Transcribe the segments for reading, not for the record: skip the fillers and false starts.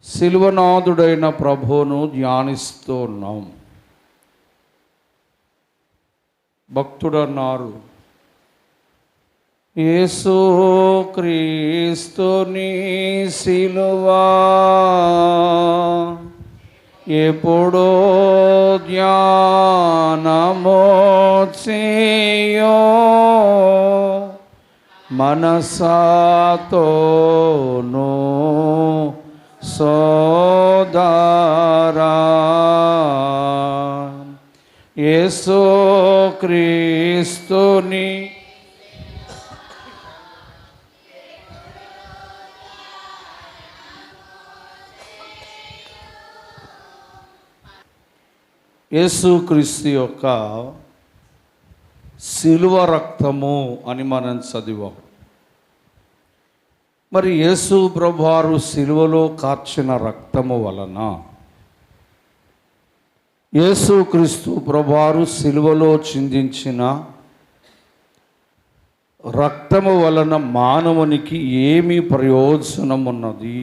శిలువనాథుడైన ప్రభువును ధ్యానిస్తూ ఉన్నాం. భక్తుడన్నారు, యేసు క్రీస్తుని శిలువా ఎప్పుడో ధ్యానమో చేయో మనసాతోను సోదరా యేసు క్రీస్తుని యేసుక్రీస్తు యొక్క శిలువ రక్తము అని మనం చదివాం. మరి యేసు ప్రభువారు శిలువలో కార్చిన రక్తము వలన, యేసుక్రీస్తు ప్రభువారు శిలువలో చిందించిన రక్తము వలన మానవునికి ఏమి ప్రయోజనం ఉన్నది?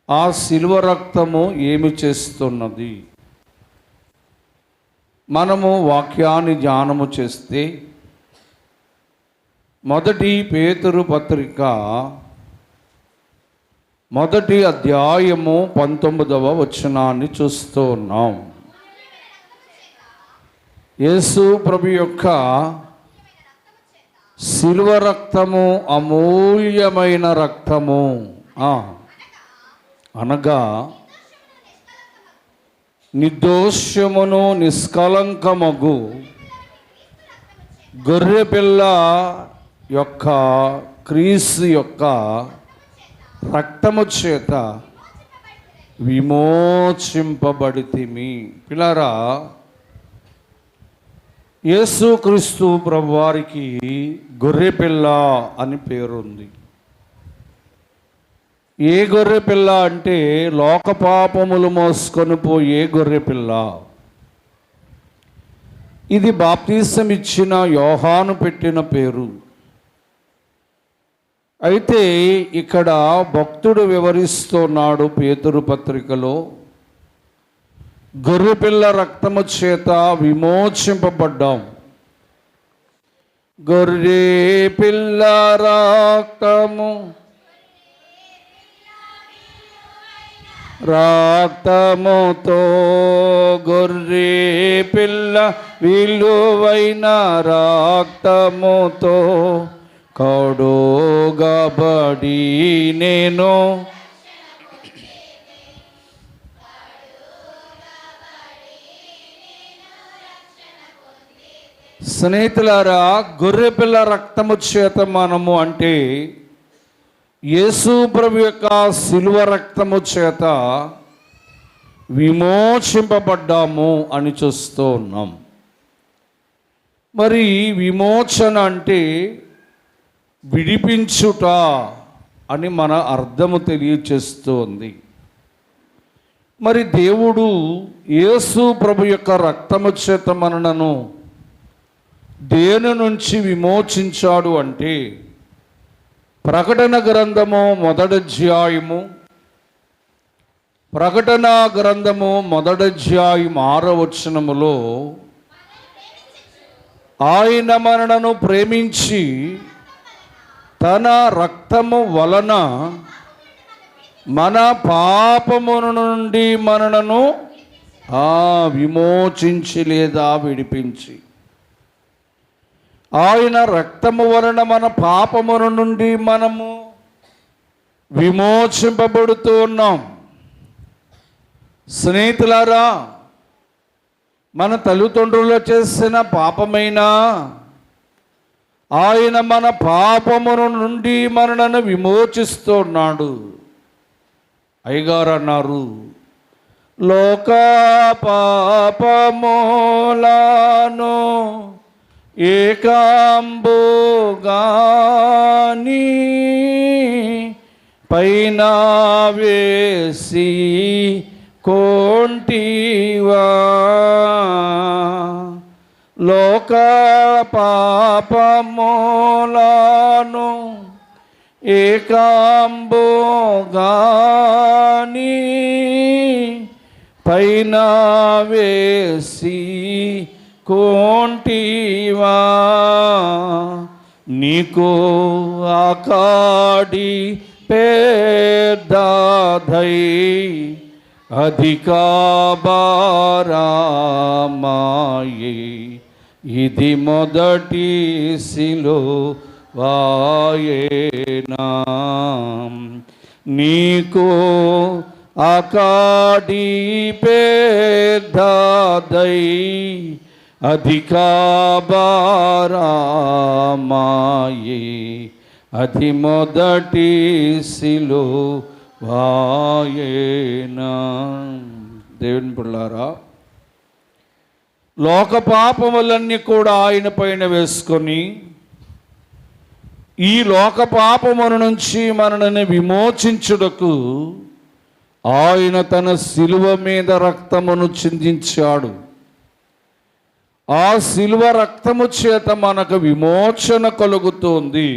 ఆ శిలువ రక్తము ఏమి చేస్తున్నది? మనము వాక్యాన్ని ధ్యానము చేస్తే మొదటి పేతురు పత్రిక 1వ అధ్యాయము 19వ వచనాన్ని చూస్తూ ఉన్నాం. యేసు ప్రభు యొక్క శిలువ రక్తము అమూల్యమైన రక్తము, అనగా నిర్దోషమును నిష్కలంకమగు గొర్రెపిల్ల యొక్క క్రీస్తు యొక్క రక్తము చేత విమోచింపబడితిమి. పిల్లరా, యేసుక్రీస్తు ప్రభువారికి గొర్రెపిల్ల అని పేరుంది. ఏ గొర్రెపిల్ల అంటే లోక పాపములు మోసుకొని పోయే గొర్రెపిల్ల. ఇది బాప్తిసం ఇచ్చిన యోహాను పెట్టిన పేరు. అయితే ఇక్కడ భక్తుడు వివరిస్తున్నాడు పేతురు పత్రికలో, గొర్రెపిల్ల రక్తము చేత విమోచింపబడ్డాం. గొర్రెపిల్ల రక్తము రక్తముతో గొర్రె పిల్ల విలువైన రక్తముతో కడుగబడి నేను స్నేహితులారా, గొర్రెపిల్ల రక్తము చేత మనము అంటే యేసు ప్రభు యొక్క శిలువ రక్తము చేత విమోచింపబడ్డాము అని చూస్తూ ఉన్నాం. మరి విమోచన అంటే విడిపించుట అని మన అర్థము తెలియచేస్తుంది. మరి దేవుడు యేసు ప్రభు యొక్క రక్తము చేత మనలను దేని నుంచి విమోచించాడు అంటే, ప్రకటన గ్రంథము 1వ అధ్యాయము 6వ వచనములో ఆయన మనలను ప్రేమించి తన రక్తము వలన మన పాపముల నుండి మనలను విమోచించి లేదా విడిపించి, ఆయన రక్తము వలన మన పాపముల నుండి మనము విమోచింపబడుతూ ఉన్నాం. స్నేహితులారా, మన తల్లిదండ్రులు చేసిన పాపమైనా ఆయన మన పాపముల నుండి మనలను విమోచిస్తున్నాడు. అయ్యగారు అన్నారు, లోక పాపములను ఏకాంబుగాని పైన వేసి కొంటివా, లోక పాపములను ఏకాంబోగాను ఏకాంబోగాని పైన వేసి కొంటివా నీకు ఆకాడి పేదై అధిక భారమాయే ఇది మొదటి సిలువాయేనా నీకు ఆకాడి పేదై అధిక భారమాయే అది మొదటి సిలువాయేనా. దేవుని పిల్లారా, లోక పాపములన్నీ కూడా ఆయన పైన వేసుకొని ఈ లోక పాపముల నుంచి మనల్ని విమోచించుటకు ఆయన తన శిలువ మీద రక్తమును చిందించాడు. ఆ శిలువ రక్తము చేత మనకు విమోచన కలుగుతుంది,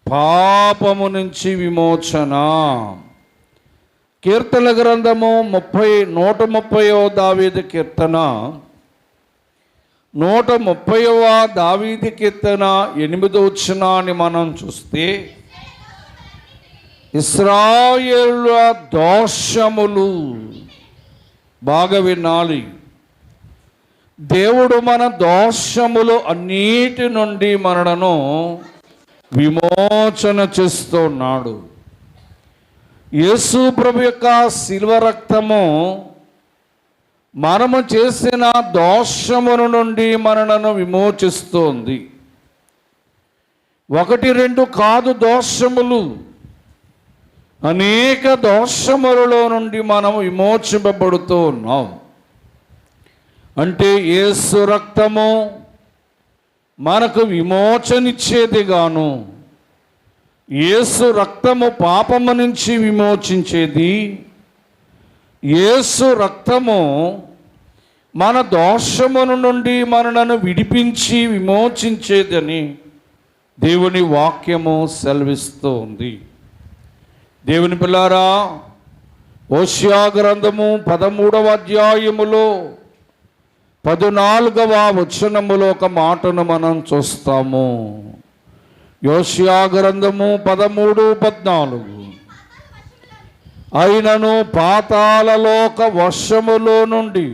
పాపము నుంచి విమోచన. కీర్తన గ్రంథము 130వ దావీదు కీర్తన 130వ దావీదు కీర్తన 8వ వచనాన్ని మనం చూస్తే, ఇశ్రాయేలుల దోషములు, బాగా వినాలి, దేవుడు మన దోషములు అన్నిటి నుండి మనలను విమోచన చేస్తున్నాడు. యేసు ప్రభు యొక్క శిలువ రక్తము మనము చేసిన దోషముల నుండి మనలను విమోచిస్తోంది. 1, 2 కాదు దోషములు, అనేక దోషములలో నుండి మనం విమోచింపబడుతూ ఉన్నాం. అంటే యేసు రక్తము మనకు విమోచనిచ్చేదిగాను, యేసు రక్తము పాపము నుంచి విమోచించేది, యేసు రక్తము మన దోషముల నుండి మనలను విడిపించి విమోచించేదని దేవుని వాక్యము సెలవిస్తూ ఉంది. దేవుని పిల్లారా, హోషేయ గ్రంథము 13వ అధ్యాయములో 14వ వచనములో ఒక మాటను మనం చూస్తాము. హోషేయ గ్రంథము 13:14, అయినను పాతాళలోక వశములో నుండి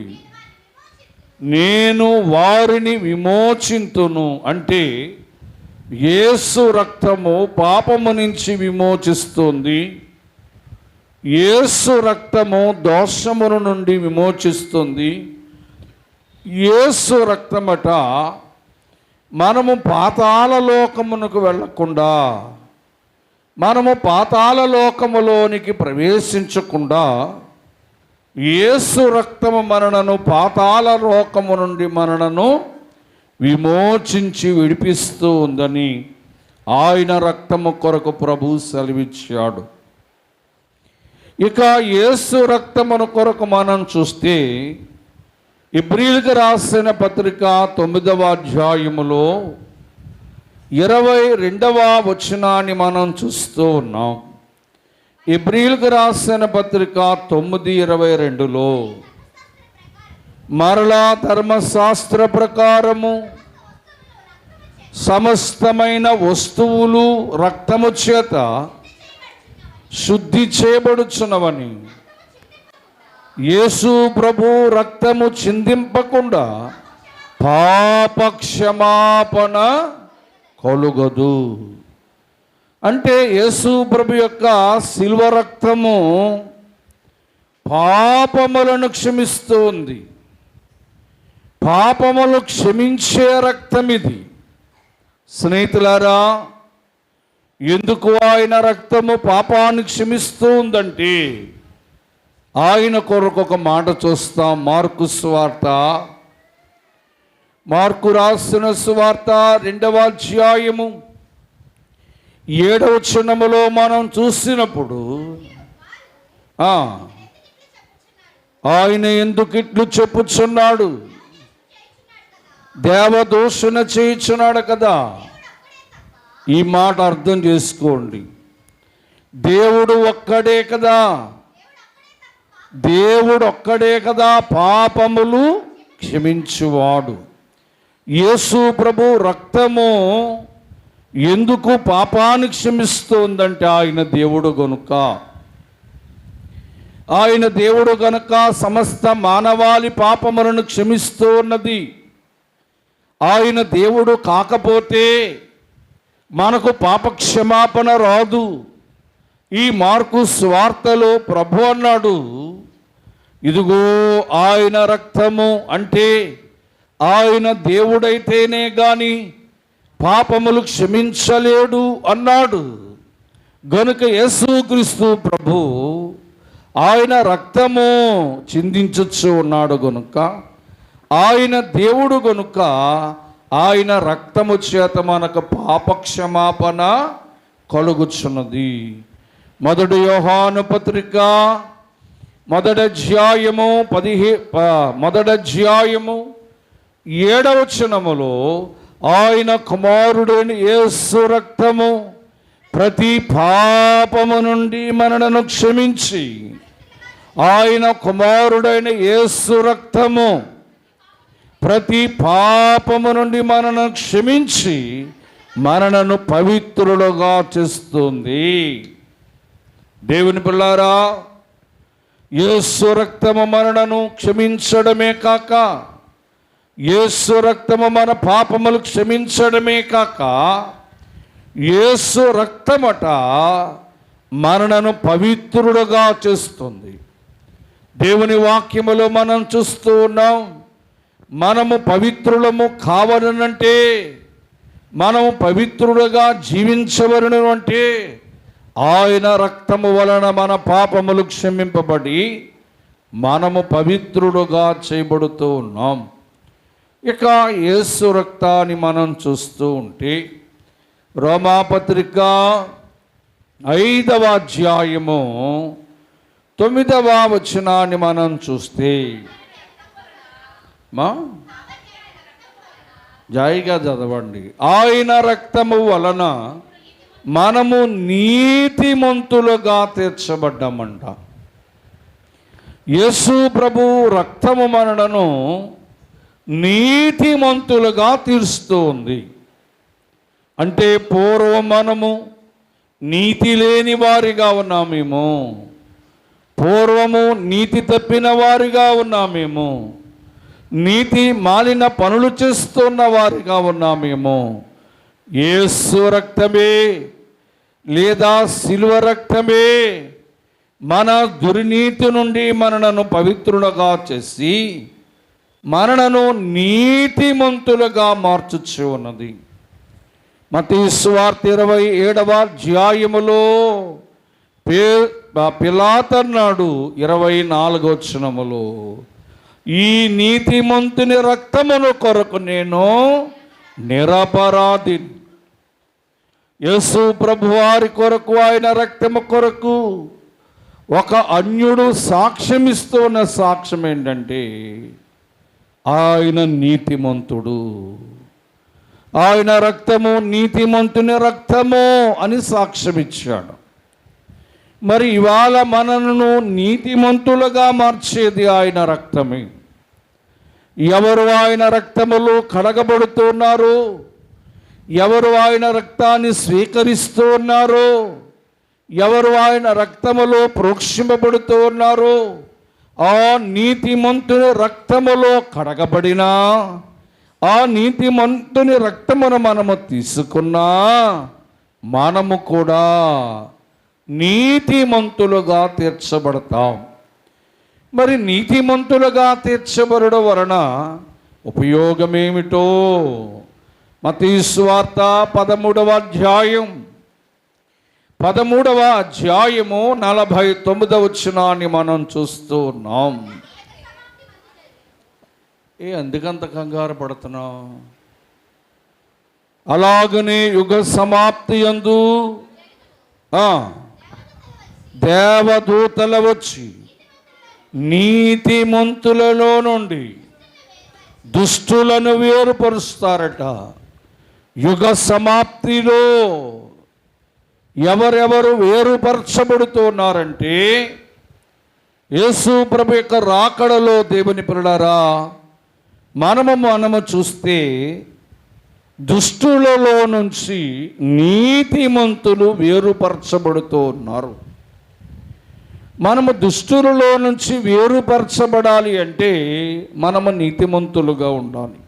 నేను వారిని విమోచింతును. అంటే యేసు రక్తము పాపము నుంచి విమోచిస్తుంది, యేసు రక్తము దోషముల నుండి విమోచిస్తుంది. యేసు రక్తమట మనము పాతాళ లోకమునకు వెళ్ళకుండా, మనము పాతాళ లోకములోనికి ప్రవేశించకుండా యేసు రక్తము మనలను పాతాళ లోకము నుండి మనలను విమోచించి విడిపిస్తూ ఉందని ఆయన రక్తము కొరకు ప్రభు సెలవిచ్చాడు. ఇక యేసు రక్తమును కొరకు మనం చూస్తే, హెబ్రీయులకు రాసిన పత్రిక 9వ అధ్యాయములో 22వ వచనాన్ని మనం చూస్తూ ఉన్నాం. హెబ్రీయులకు రాసిన పత్రిక 9:22లో, మరలా ధర్మశాస్త్ర ప్రకారము సమస్తమైన వస్తువులు రక్తము చేత శుద్ధి చేయబడుచున్నవని, యేసు ప్రభు రక్తము చిందింపకుండా పాపక్షమాపణ కలుగదు. అంటే యేసు ప్రభు యొక్క శిలువ రక్తము పాపములను క్షమిస్తూ ఉంది. పాపములు క్షమించే రక్తం ఇది. స్నేహితులారా, ఎందుకు ఆయన రక్తము పాపాన్ని క్షమిస్తూ ఉందంటే, ఆయన కొరకు ఒక మాట చూస్తాం. మార్కు సువార్త, మార్కు రాసిన సువార్త 2వ అధ్యాయము 7వ వచనములో మనం చూసినప్పుడు, ఆయన ఎందుకు ఇట్లు చెప్పుచున్నాడు, దేవదూషణ చేయుచున్నాడు కదా, ఈ మాట అర్థం చేసుకోండి. దేవుడు ఒక్కడే కదా, దేవుడు ఒక్కడే కదా పాపములు క్షమించువాడు. యేసు ప్రభు రక్తము ఎందుకు పాపాన్ని క్షమిస్తుందంటే ఆయన దేవుడు గనుక. ఆయన దేవుడు గనుక సమస్త మానవాళి పాపములను క్షమిస్తూ ఉన్నది. ఆయన దేవుడు కాకపోతే మనకు పాపక్షమాపణ రాదు. ఈ మార్కు సువార్తలో ప్రభు అన్నాడు, ఇదిగో ఆయన రక్తము, అంటే ఆయన దేవుడైతేనే గాని పాపములు క్షమించలేడు అన్నాడు. గనుక యేసుక్రీస్తు ప్రభు ఆయన రక్తము చిందించచ్చు ఉన్నాడు గనుక, ఆయన దేవుడు గనుక ఆయన రక్తము చేత మనకు పాపక్షమాపణ కలుగుచున్నది. మొదటి యోహాను పత్రిక మొదటి అధ్యాయము 7వ వచనములో ఆయన కుమారుడైన యేసు రక్తము ప్రతి పాపము నుండి మనలను క్షమించి, ఆయన కుమారుడైన యేసు రక్తము ప్రతి పాపము నుండి మనను క్షమించి మనలను పవిత్రులుగా చేస్తుంది. దేవుని పిల్లారా, యేసు రక్తము మనలను క్షమించడమే కాక, యేసు రక్తము మన పాపములు క్షమించడమే కాక, యేసు రక్తమట మనలను పవిత్రుడుగా చేస్తుంది. దేవుని వాక్యములో మనం చూస్తూ ఉన్నాం, మనము పవిత్రులము కావాలనంటే, మనము పవిత్రులుగా జీవించవలను అంటే ఆయన రక్తము వలన మన పాపములు క్షమింపబడి మనము పవిత్రులుగా చేయబడుతూ ఉన్నాం. ఇక యేసు రక్తాన్ని మనం చూస్తూ ఉంటే రోమాపత్రిక 5వ అధ్యాయము 9వ వచనాన్ని మనం చూస్తే, జాయిగా చదవండి. ఆయన రక్తము వలన మనము నీతిమంతులుగా తీర్చబడ్డామంట. యేసు ప్రభు రక్తము మనలను నీతిమంతులుగా తీరుస్తూ ఉంది. అంటే పూర్వం మనము నీతి లేని వారిగా ఉన్నామేమో, పూర్వము నీతి తప్పిన వారిగా ఉన్నామేమో, నీతి మాలిన పనులు చేస్తున్న వారిగా ఉన్నామేమో. యేసు రక్తమే లేదా శిలువ రక్తమే మన దుర్నీతి నుండి మనలను పవిత్రులుగా చేసి మనలను నీతిమంతులుగా మార్చుచు ఉన్నది. మత్తయి సువార్త 27వ అధ్యాయములో పిలాతు అన్నాడు 24వ వచనములో, ఈ నీతిమంతుని రక్తమును కొరకు నేను నిరపరాధి. యేసు ప్రభు వారి కొరకు, ఆయన రక్తము కొరకు ఒక అన్యుడు సాక్ష్యం ఇస్తున్న సాక్ష్యం ఏంటంటే ఆయన నీతిమంతుడు, ఆయన రక్తము నీతిమంతుని రక్తము అని సాక్ష్యం ఇచ్చాడు. మరి ఇవాళ మనను నీతిమంతులుగా మార్చేది ఆయన రక్తమే. ఎవరు ఆయన రక్తములో కడగబడుతున్నారు, ఎవరు ఆయన రక్తాన్ని స్వీకరిస్తూ ఉన్నారు, ఎవరు ఆయన రక్తములో ప్రోక్షింపబడుతూ ఉన్నారు, ఆ నీతిమంతుని రక్తములో కడగబడినా, ఆ నీతిమంతుని రక్తమును మనము తీసుకున్నా మనము కూడా నీతిమంతులుగా తీర్చబడతాం. మరి నీతిమంతులుగా తీర్చబడడం వలన ఉపయోగమేమిటో మత్తయి సువార్త 13వ అధ్యాయము 49వ వచనాన్ని మనం చూస్తూ ఉన్నాం. ఎందుకంత కంగారు పడుతున్నాం? అలాగనే యుగ సమాప్తి యందు దేవదూతలు వచ్చి నీతిమంతులలో నుండి దుష్టులను వేరుపరుస్తారట, యుగ సమాప్తిలో ఎవరెవరు వేరుపరచబడుతున్నారంటే యేసు ప్రభు యొక్క రాకడలో దేవుని పిల్లలారా మనము చూస్తే దుష్టులలో నుంచి నీతిమంతులు వేరుపరచబడుతూ ఉన్నారు. మనము దుష్టులలో నుంచి వేరుపరచబడాలి అంటే మనము నీతిమంతులుగా ఉండాలి.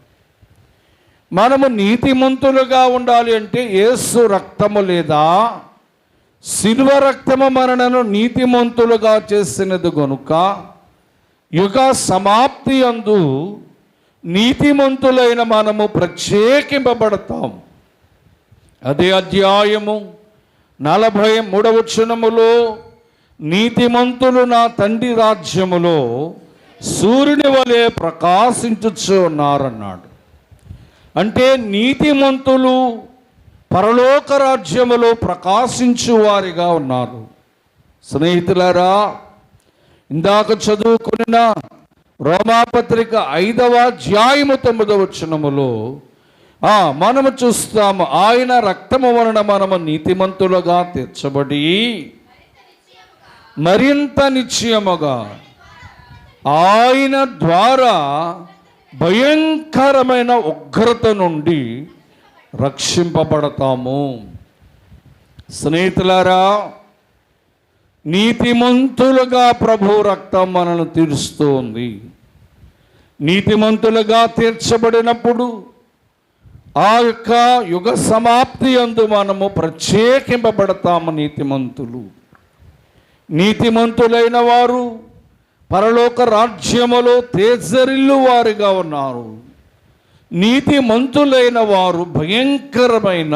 మనము నీతిమంతులుగా ఉండాలి అంటే యేసు రక్తము లేదా శిలువ రక్తము మనలను నీతిమంతులుగా చేసినది గనుక యుగ సమాప్తి యందు నీతిమంతులైన మనము ప్రత్యేకింపబడతాం. అదే అధ్యాయము 43వ వచనములో నీతిమంతులు నా తండ్రి రాజ్యములో సూర్యుని వలె ప్రకాశించుచు ఉన్నారన్నాడు. అంటే నీతిమంతులు పరలోక రాజ్యములో ప్రకాశించు వారిగా ఉన్నారు. స్నేహితులారా, ఇందాక చదువుకున్న రోమాపత్రిక 5వ అధ్యాయము 9వ వచనములో మనము చూస్తాము, ఆయన రక్తము వలన మనము నీతిమంతులుగా తీర్చబడి మరింత నిశ్చయముగా ఆయన ద్వారా భయంకరమైన ఉగ్రత నుండి రక్షింపబడతాము. స్నేహితులారా, నీతిమంతులుగా ప్రభు రక్తం మనల్ని తీరుస్తూ ఉంది. నీతిమంతులుగా తీర్చబడినప్పుడు ఆ యొక్క యుగ సమాప్తి యందు మనము ప్రత్యేకింపబడతాము. నీతిమంతులైన వారు పరలోక రాజ్యములో తేజరిల్లు వారిగా ఉన్నారు. నీతిమంతులైన వారు భయంకరమైన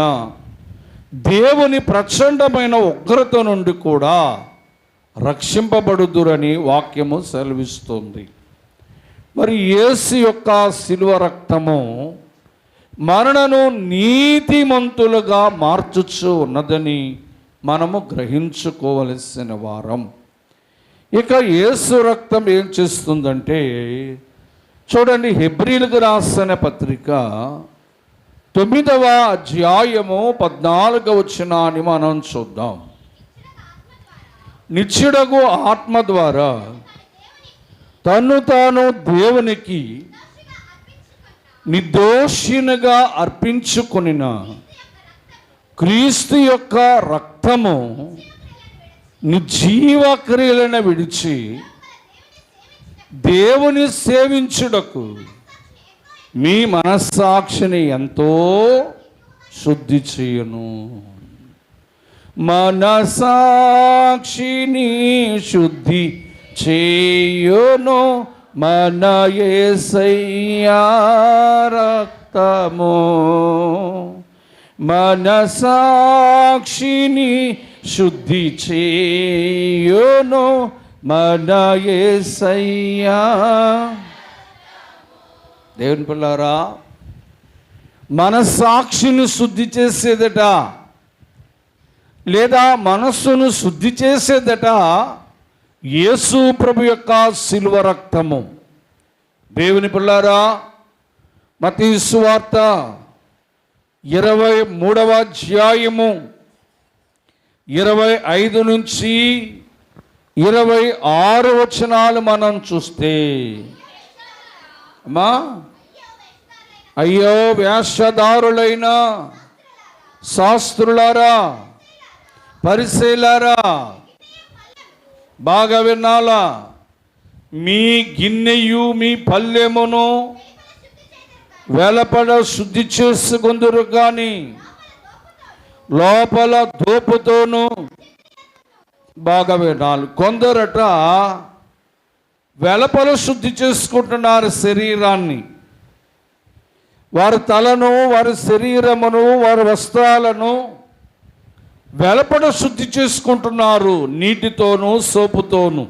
దేవుని ప్రచండమైన ఉగ్రత నుండి కూడా రక్షింపబడుదురని వాక్యము సెలవిస్తుంది. మరి యేసు యొక్క శిలువ రక్తము మనలను నీతిమంతులుగా మార్చుచు ఉన్నదని మనము గ్రహించుకోవలసిన వారం. ఇక యేసు రక్తం ఏం చేస్తుందంటే చూడండి, హెబ్రీలకు రాసిన పత్రిక 9వ అధ్యాయము 14వ వచనాన్ని మనం చూద్దాం. నిత్యుడగు ఆత్మ ద్వారా తన్ను తాను దేవునికి నిర్దోషినిగా అర్పించుకొనిన క్రీస్తు యొక్క రక్తము నిర్జీవ క్రియలను విడిచి దేవుని సేవించుటకు మీ మనస్సాక్షిని ఎంతో శుద్ధి చేయును. మనస్సాక్షిని శుద్ధి చేయును మన యేసయ్యా రక్తము. మనస్సాక్షిని శుద్ధి చేయును మన యేసయ్యా. దేవుని పిల్లారా, మనస్సాక్షిని శుద్ధి చేసేదట లేదా మనస్సును శుద్ధి చేసేదట యేసు ప్రభు యొక్క శిలువ రక్తము. దేవుని పిల్లారా, మత్తయి సువార్త 23వ అధ్యాయము 25 నుంచి 26 వచనాలు మనం చూస్తే, అమ్మా అయ్యో వేషధారులైన శాస్త్రులారా, పరిసయ్యులారా, బాగా వినాలా, మీ గిన్నెయు మీ పల్లెమును వెలపడ శుద్ధి చేసుకుందురు కానీ లోపల దోపుతోను. బాగా వినాలి, కొందరట వెలపల శుద్ధి చేసుకుంటున్నారు శరీరాన్ని, వారి తలను, వారి శరీరమును, వారి వస్త్రాలను వెలపడ శుద్ధి చేసుకుంటున్నారు నీటితోనూ సోపుతోనూ.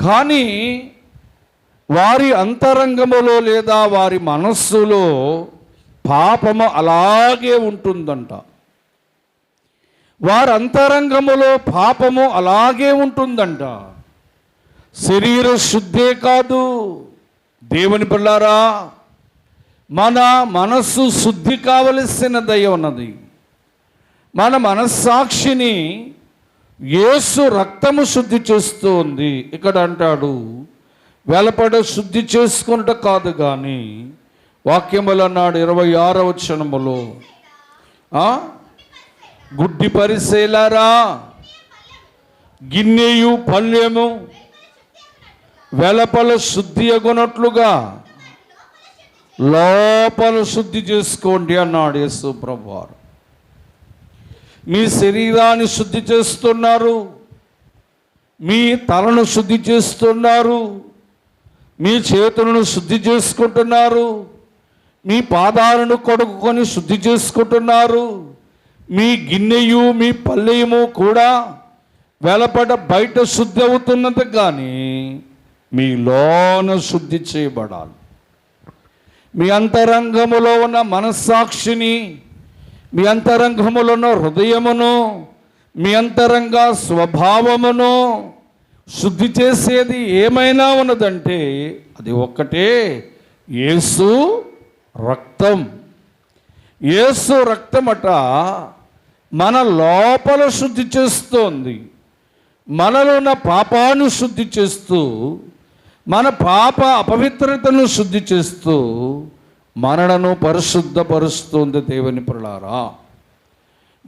కానీ వారి అంతరంగములో లేదా వారి మనస్సులో పాపము అలాగే ఉంటుందంట. వారి అంతరంగములో పాపము అలాగే ఉంటుందంట. శరీర శుద్ధే కాదు దేవుని పిల్లారా, మన మనస్సు శుద్ధి కావలసినదై ఉన్నది. మన మనస్సాక్షిని యేసు రక్తము శుద్ధి చేస్తూ ఉంది. ఇక్కడ అంటాడు, వెలపడ శుద్ధి చేసుకున్నట కాదు కానీ, వాక్యములు అన్నాడు 26వ వచనములో, గుడ్డి పరిసేలారా, గిన్నెయు పళ్ళెము వెలపల శుద్ధి అగునట్లుగా లోపల శుద్ధి చేసుకోండి అన్నాడు యేసు ప్రభువారు. మీ శరీరాన్ని శుద్ధి చేస్తున్నారు, మీ తలను శుద్ధి చేస్తున్నారు, మీ చేతులను శుద్ధి చేసుకుంటున్నారు, మీ పాదాలను కడుక్కొని శుద్ధి చేసుకుంటున్నారు, మీ గిన్నెయు మీ పల్లెయము కూడా వెలపడ బయట శుద్ధి అవుతున్నది కానీ మీ లోన శుద్ధి చేయబడాలి. మీ అంతరంగములో ఉన్న మనస్సాక్షిని, మీ అంతరంగములో ఉన్న హృదయమును, మీ అంతరంగ స్వభావమును శుద్ధి చేసేది ఏమైనా ఉన్నదంటే అది ఒక్కటే, యేసు రక్తం. యేసు రక్తమట మన లోపల శుద్ధి చేస్తోంది. మనలో ఉన్న పాపాన్ని శుద్ధి చేస్తూ, మన పాప అపవిత్రతను శుద్ధి చేస్తూ మనలను పరిశుద్ధపరుస్తుంది దేవుని ప్రియులారా.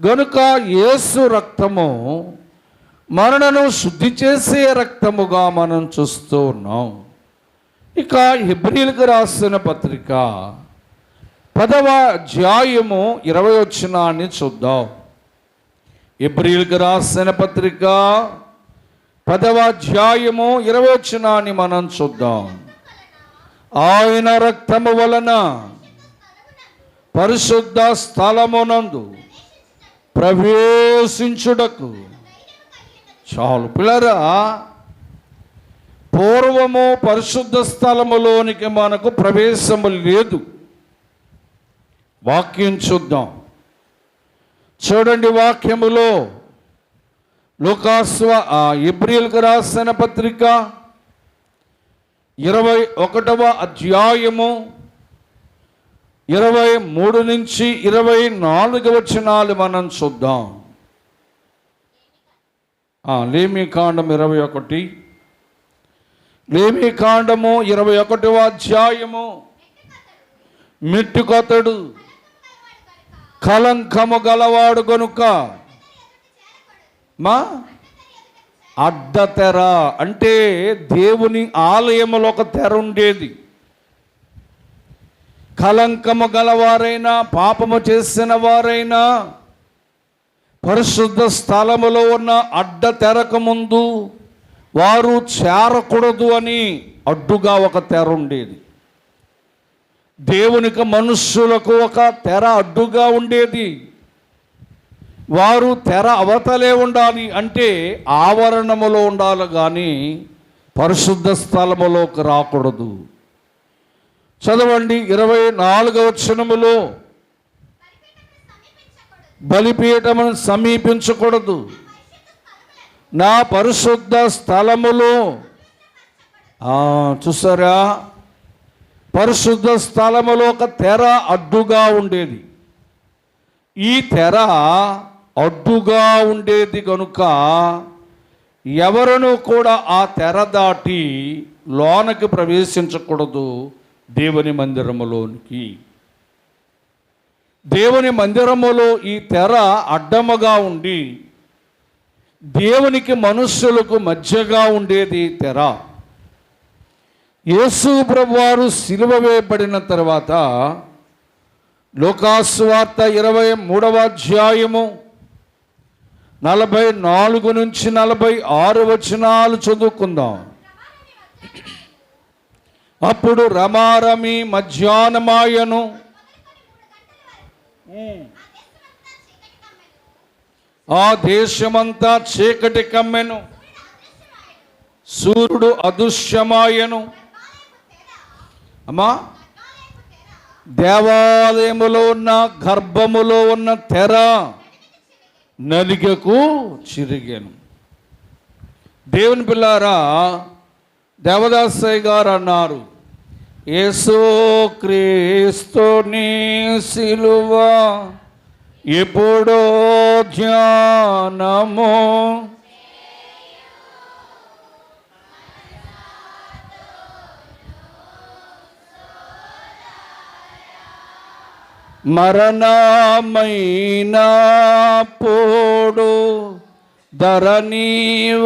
గనుక యేసు రక్తము మనలను శుద్ధి చేసే రక్తముగా మనం చూస్తూ ఉన్నాం. ఇక హెబ్రీయులకు రాసిన పత్రిక 10వ అధ్యాయము 20వ వచనాన్ని చూద్దాం. హెబ్రీయులకు రాసిన పత్రిక 10వ అధ్యాయము 20వ వచనాన్ని మనం చూద్దాం. ఆయన రక్తము వలన పరిశుద్ధ స్థలమునందు ప్రవేశించుటకు, చాలు పిల్లరా, పూర్వము పరిశుద్ధ స్థలములోనికి మనకు ప్రవేశము లేదు. వాక్యం చూద్దాం. చూడండి, వాక్యములో హెబ్రీయులకు రాసిన పత్రిక 21వ అధ్యాయము 23 నుంచి 24 వచనాలు మనం చూద్దాం. లేమీకాండం 21, లేమీకాండము 21వ అధ్యాయము, మెట్టుకొతడు కలంకము గలవాడు గనుక అడ్డతెర, అంటే దేవుని ఆలయములో ఒక తెర ఉండేది. కలంకము గలవారైనా, పాపము చేసిన వారైనా పరిశుద్ధ స్థలములో ఉన్న అడ్డ తెరకు ముందు వారు చేరకూడదు అని అడ్డుగా ఒక తెర ఉండేది. దేవునికి మనుష్యులకు ఒక తెర అడ్డుగా ఉండేది. వారు తెర అవతలే ఉండాలి, అంటే ఆవరణములో ఉండాలి కానీ పరిశుద్ధ స్థలములోకి రాకూడదు. చదవండి 24వ వచనములో, బలిపీఠమును సమీపించకూడదు, నా పరిశుద్ధ స్థలములో. చూసారా, పరిశుద్ధ స్థలములో ఒక తెర అడ్డుగా ఉండేది. ఈ తెర అడ్డుగా ఉండేది కనుక ఎవరునూ కూడా ఆ తెర దాటి లోనకి ప్రవేశించకూడదు దేవుని మందిరములోనికి. దేవుని మందిరములో ఈ తెర అడ్డముగా ఉండి దేవునికి మనుష్యులకు మధ్యగా ఉండేది తెర. యేసు ప్రభువారు సిలువ వేయబడిన తర్వాత లోకాసువార్త 23వ అధ్యాయము 44 నుంచి 46 వచనాలు చదువుకుందాం. అప్పుడు రమారమి మధ్యాహ్నమాయను, ఆ దేశమంతా చీకటి కమ్మెను, సూర్యుడు అదృశ్యమాయను. అమ్మా, దేవాలయములో ఉన్న గర్భములో ఉన్న తెర నలిగకు చిరిగాను. దేవుని పిల్లారా, దేవదాసయ్య గారు అన్నారు, యేసుక్రీస్తుని సిలువ ఎప్పుడో ధ్యానము మరణమైనప్పుడు ధరణీవునికెనో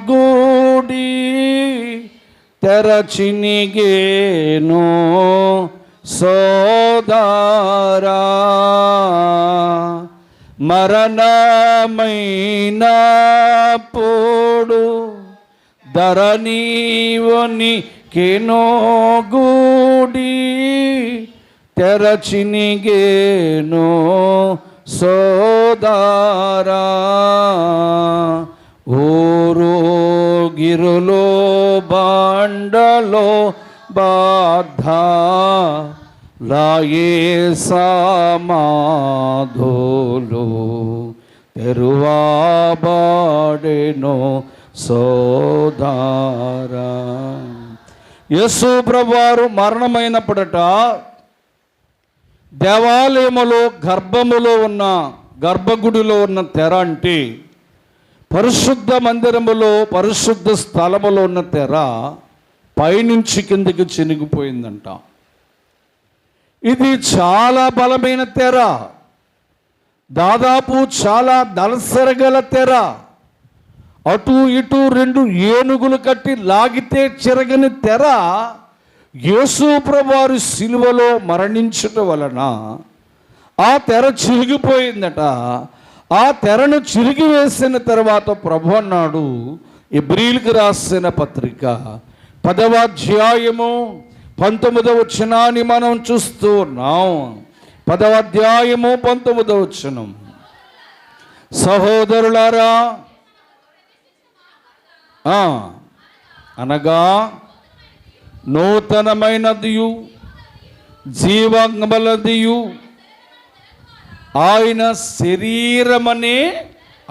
గూడి తెరచినిగేను సోదరా. మరణమైనప్పుడు ధరణీవునికెనో గూడి తెరచినిగేను సోదరా. ఊరు గిరులో బండలో బాధ లాయే సమాధులు తెరువబడెను సోదరా. యేసు ప్రభువారు మరణమైనప్పుడట దేవాలయములో గర్భములో ఉన్న గర్భగుడిలో ఉన్న తెర అంటే పరిశుద్ధ మందిరములో పరిశుద్ధ స్థలములో ఉన్న తెర పైనుంచి కిందకి చినిగిపోయిందంట. ఇది చాలా బలమైన తెర, దాదాపు చాలా దళసరగల తెర. అటు ఇటు 2 ఏనుగులు కట్టి లాగితే చిరగని తెర యేసు ప్రభువారు సిలువలో మరణించటం వలన ఆ తెర చిరిగిపోయిందట. ఆ తెరను చిరిగి వేసిన తర్వాత ప్రభు అన్నాడు, ఎబ్రీయులకు రాసిన పత్రిక 10వ అధ్యాయము 19వ వచనాన్ని మనం చూస్తూ ఉన్నాం. 10వ అధ్యాయము 19వ వచనం, సహోదరులారా అనగా నూతనమైనదియు జీవగలదియు ఆయన శరీరమనే,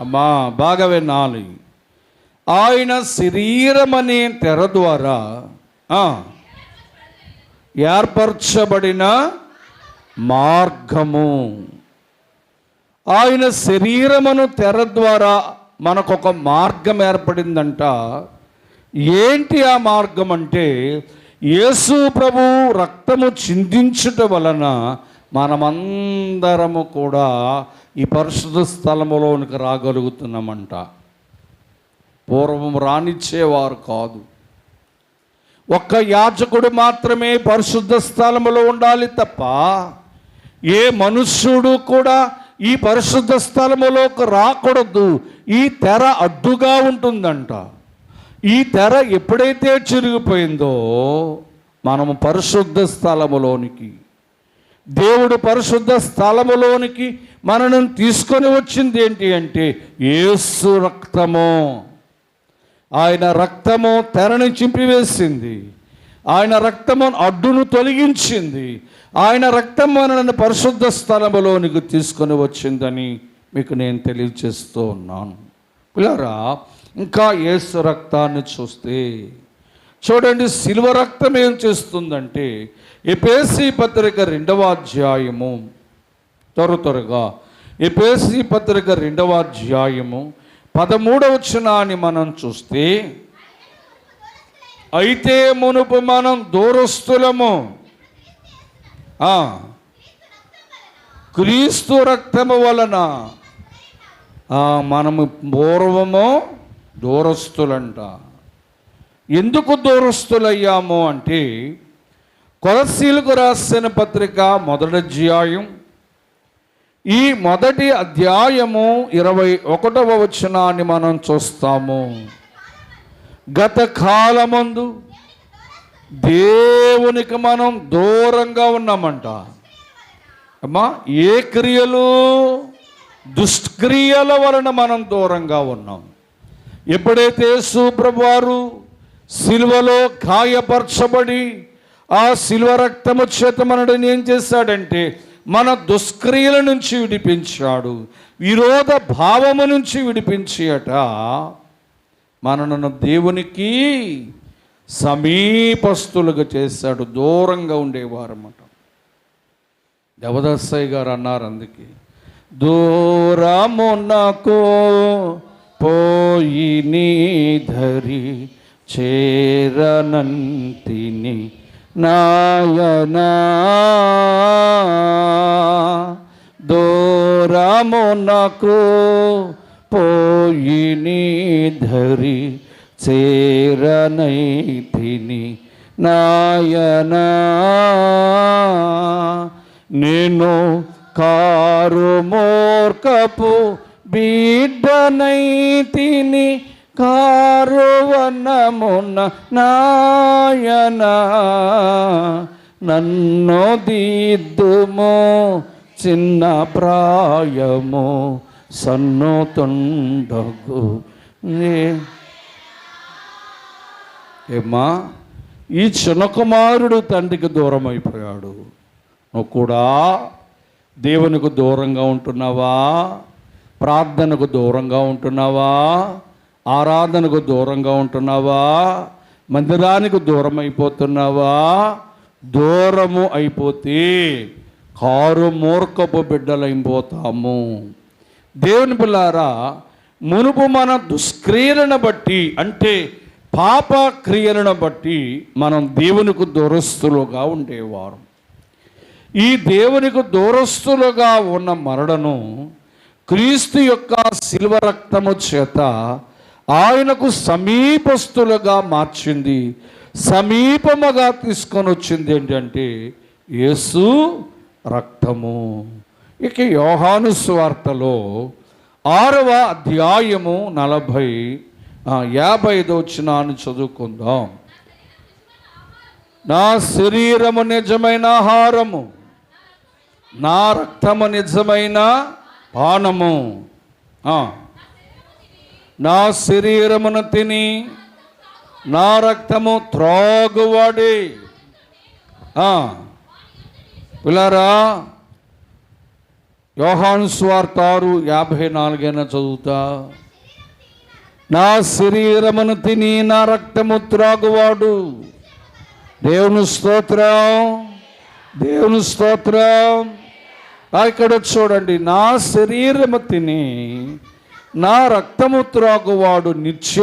అమ్మా బాగా వినాలి, ఆయన శరీరమనే తెర ద్వారా ఏర్పరచబడిన మార్గము. ఆయన శరీరమును తెర ద్వారా మనకొక మార్గం ఏర్పడిందంట. ఏంటి ఆ మార్గం అంటే యేసు ప్రభు రక్తము చిందించుట వలన మనమందరము కూడా ఈ పరిశుద్ధ స్థలములోనికి రాగలుగుతున్నామంట. పూర్వం రానిచ్చేవారు కాదు. ఒక్క యాజకుడు మాత్రమే పరిశుద్ధ స్థలములో ఉండాలి తప్ప ఏ మనుష్యుడు కూడా ఈ పరిశుద్ధ స్థలములోకి రాకూడదు. ఈ తెర అడ్డుగా ఉంటుందంట. ఈ తెర ఎప్పుడైతే చిరిగిపోయిందో మనము పరిశుద్ధ స్థలములోనికి, దేవుడు పరిశుద్ధ స్థలములోనికి మనను తీసుకొని వచ్చింది ఏంటి అంటే యేసు రక్తము. ఆయన రక్తము తెరని చింపివేసింది. ఆయన రక్తము అడ్డును తొలగించింది. ఆయన రక్తం మనల్ని పరిశుద్ధ స్థలములోనికి తీసుకొని వచ్చిందని మీకు నేను తెలియజేస్తూ ఉన్నాను. పిల్లరా, ఇంకా యేసు రక్తాన్ని చూస్తే చూడండి, శిలువ రక్తం ఏం చేస్తుందంటే ఎఫెసీ పత్రిక 2వ అధ్యాయము, త్వరగా ఎఫెసీ పత్రిక 2వ అధ్యాయము 13వ వచనాన్ని మనం చూస్తే, అయితే మునుపు మనం దూరస్తులము, క్రీస్తు రక్తము వలన మనము పూర్వము దూరస్తులంట. ఎందుకు దూరస్తులయ్యాము అంటే కొలస్సీలకు రాసిన పత్రిక 1వ అధ్యాయం, ఈ 1వ అధ్యాయము 21వ వచనాన్ని మనం చూస్తాము. గత కాలమందు దేవునికి మనం దూరంగా ఉన్నామంట. అమ్మా, ఏ క్రియలు? దుష్క్రియల వలన మనం దూరంగా ఉన్నాం. ఎప్పుడైతే యేసు ప్రభువారు సిలువలో గాయపరచబడి ఆ సిలువ రక్తము చేత మనల్ని ఏం చేశాడంటే మన దుష్క్రియల నుంచి విడిపించాడు, విరోధ భావము నుంచి విడిపించి మనను దేవునికి సమీపస్తులుగా చేశాడు. దూరంగా ఉండేవారన్నమాట. దేవదాసయ్య గారు అన్నారు అందుకే, దూరమునకు పోయి నీ ధరి చేరనంతిని నాయనా, దూరమునకు పోయి నీ ధరి చేరనైతిని నాయనా, నేను కారు మూర్ఖపు బిడ్డనైతిని కారువనమున నాయనా, నన్ను దిద్దుము చిన్న ప్రాయము సన్నుతుండగు. ఏమ్మా, ఈ చిన్న కుమారుడు తండ్రికి దూరం అయిపోయాడు. నువ్వు కూడా దేవునికి దూరంగా ఉంటున్నావా? ప్రార్థనకు దూరంగా ఉంటున్నావా? ఆరాధనకు దూరంగా ఉంటున్నావా? మందిరానికి దూరం అయిపోతున్నావా? దూరము అయిపోతే కారు మూర్ఖపు బిడ్డలైపోతాము. దేవుని పిల్లారా, మునుపు మన దుష్క్రియలను బట్టి, అంటే పాప క్రియలను బట్టి మనం దేవునికి దూరస్తులుగా ఉండేవారు. ఈ దేవునికి దూరస్తులుగా ఉన్న మనలను క్రీస్తు యొక్క శిలువ రక్తము చేత ఆయనకు సమీపస్తులుగా మార్చింది. సమీపముగా తీసుకొని వచ్చింది ఏంటంటే యేసు రక్తము. ఇక యోహాను సువార్తలో 6వ అధ్యాయము 55 వచనాన్ని చదువుకుందాం. నా శరీరము నిజమైన ఆహారము, నా రక్తము నిజమైన పానము. నా శరీరమును తిని నా రక్తము త్రాగువాడే. పిల్లరా, యోహాను సువార్త 6:54 చదువుతా. నా శరీరమును తిని నా రక్తము త్రాగువాడు. దేవుని స్తోత్రం, దేవుని స్తోత్రం. ఇక్కడ చూడండి, నా శరీరము తిని నా రక్తము త్రాగువాడు నిత్య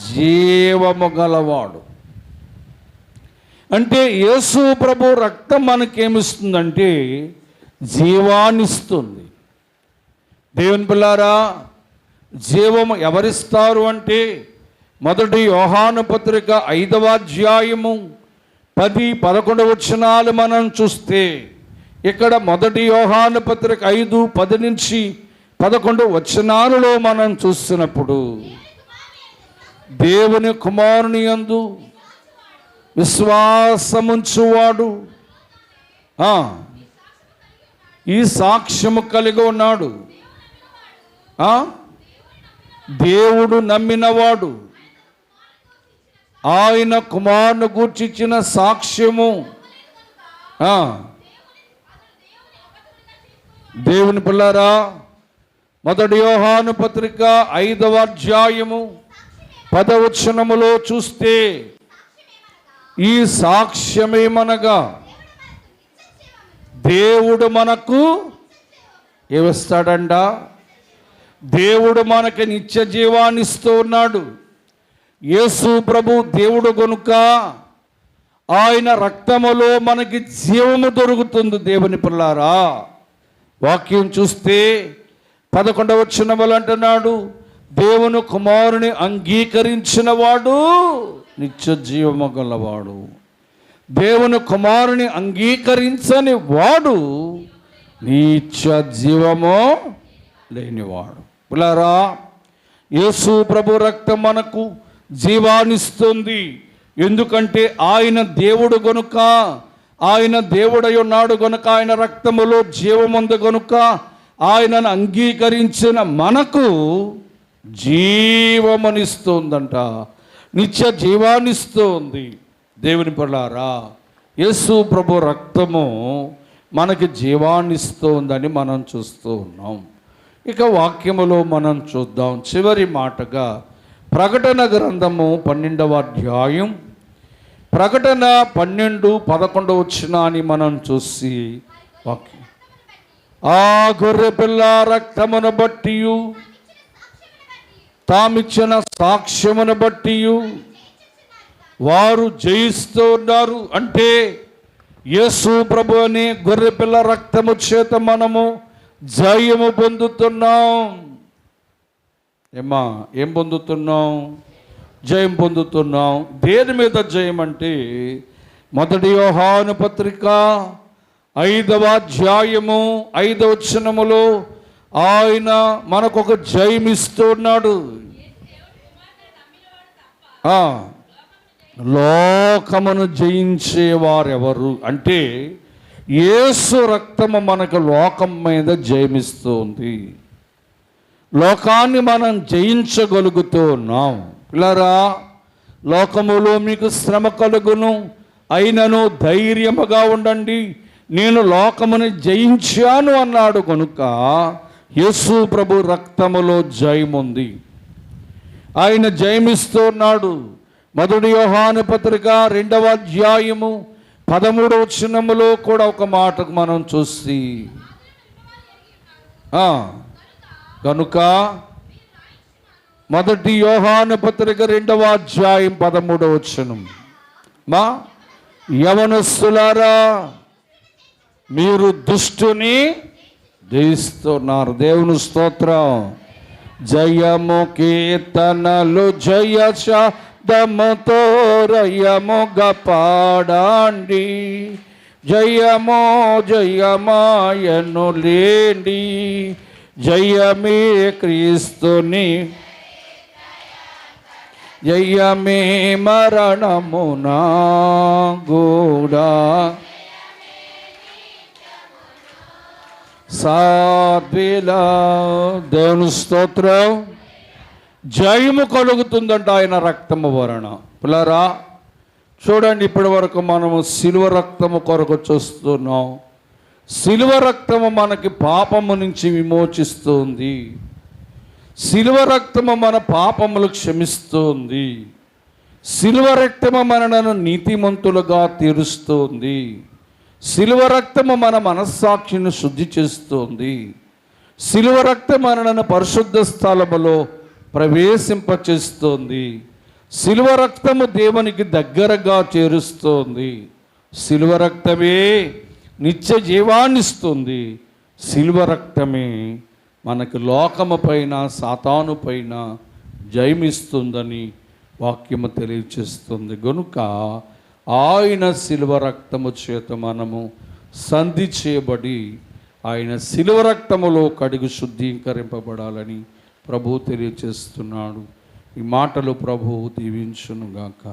జీవము గలవాడు. అంటే యేసు ప్రభు రక్తం మనకేమిస్తుందంటే జీవాన్నిస్తుంది. దేవుని పిల్లారా, జీవము ఎవరిస్తారు అంటే మొదటి యోహాను పత్రిక 5వ అధ్యాయము 10-11 వచనాలు మనం చూస్తే, ఇక్కడ మొదటి యోహాను పత్రిక 5:10-11 వచనాలలో మనం చూస్తున్నప్పుడు దేవుని కుమారుని యందు విశ్వాసముంచువాడు ఈ సాక్ష్యము కలిగి ఉన్నాడు. దేవుడు నమ్మినవాడు, ఆయన కుమారుని గూర్చిచ్చిన సాక్ష్యము. దేవుని పిల్లారా, మొదటి యోహాను పత్రిక 5వ అధ్యాయము 10వ వచనములో చూస్తే ఈ సాక్ష్యమేమనగా దేవుడు మనకు ఏమిస్తాడంట? దేవుడు మనకి నిత్య జీవాన్ని ఇస్తూ ఉన్నాడు. యేసు ప్రభు దేవుడు గనుక ఆయన రక్తములో మనకి జీవము దొరుకుతుంది. దేవుని పిల్లారా, వాక్యం చూస్తే 11వ వచనములు అంటున్నాడు, దేవుని కుమారుని అంగీకరించిన వాడు నిత్య జీవము గలవాడు. దేవుని కుమారుని అంగీకరించని వాడు నిత్య జీవము లేనివాడు. పిల్లారా, యేసు ప్రభు రక్తం మనకు జీవాన్నిస్తుంది. ఎందుకంటే ఆయన దేవుడు గనుక, ఆయన దేవుడై ఉన్నాడు గనుక, ఆయన రక్తములో జీవముంది గనుక ఆయనను అంగీకరించిన మనకు జీవమునిస్తుందంట, నిత్య జీవాన్నిస్తుంది. దేవుని పిల్లారా, యేసు ప్రభు రక్తము మనకి జీవాన్నిస్తుందని మనం చూస్తూ ఉన్నాం. ఇక వాక్యములో మనం చూద్దాం. చివరి మాటగా ప్రకటన గ్రంథము 12వ అధ్యాయం, ప్రకటన 12:11 అని మనం చూసి వాక్యం. ఆ గొర్రె పిల్ల రక్తమును బట్టి, తామిచ్చిన సాక్ష్యమును బట్టి వారు జయిస్తూ ఉన్నారు. అంటే యేసు ప్రభు అనే గొర్రె పిల్ల రక్తము చేత మనము జయము పొందుతున్నాం. ఏం పొందుతున్నాం? జయం పొందుతున్నాం. దేని మీద జయం అంటే, 1 యోహాను పత్రిక 5వ అధ్యాయము 5వ వచనములో ఆయన మనకొక జయం ఇస్తున్నాడు. లోకమును జయించేవారెవరు అంటే, యేసు రక్తము మనకు లోకం మీద జయమిస్తుంది. లోకాన్ని మనం జయించగలుగుతూ ఉన్నాం. పిల్లరా, లోకములో మీకు శ్రమ కలుగును, అయినను ధైర్యముగా ఉండండి, నేను లోకమును జయించాను అన్నాడు. కనుక యేసు ప్రభు రక్తములో జయముంది. ఆయన జయమిస్తున్నాడు. 1 యోహాను పత్రిక 2వ అధ్యాయము 13వ వచనములో కూడా ఒక మాటకు మనం చూసి, కనుక 1 యోహాను పత్రిక 2వ అధ్యాయం 13వ వచనం, యవనస్తులారా మీరు దుష్టుని జయిస్తున్నారు. దేవుని స్తోత్రం. జయము కీర్తనలు జయ శబ్దముతో రయముగా పాడండి, జయమో జయమాయను లేండి, జయమే క్రీస్తుని, జయమే మరణమునా గూడా సాధ్విలా. దేవుని స్తోత్రం. జయము కలుగుతుందంట ఆయన రక్తము వలన. పిల్లరా, చూడండి, ఇప్పటి వరకు మనము శిలువ రక్తము కొరకు చూస్తున్నాం. శిలువ రక్తము మనకి పాపము నుంచి విమోచిస్తుంది. శిలువ రక్తము మన పాపములు క్షమిస్తుంది. శిలువ రక్తము మనలను నీతిమంతులుగా తీరుస్తుంది. శిలువ రక్తము మన మనస్సాక్షిని శుద్ధి చేస్తుంది. శిలువ రక్తం మనలను పరిశుద్ధ స్థలములో ప్రవేశింపచేస్తుంది. శిలువ రక్తము దేవునికి దగ్గరగా చేరుస్తుంది. శిలువ రక్తమే నిత్య జీవాన్ని ఇస్తుంది. శిలువ రక్తమే మనకు లోకము పైన సాతాను పైన జయమిస్తుందని వాక్యము తెలియచేస్తుంది. గనుక ఆయన శిలువ రక్తము చేత మనము సంధి చేయబడి ఆయన శిలువ రక్తములో కడిగి శుద్ధీకరింపబడాలని ప్రభువు తెలియచేస్తున్నాడు. ఈ మాటలు ప్రభువు దీవించునుగాక.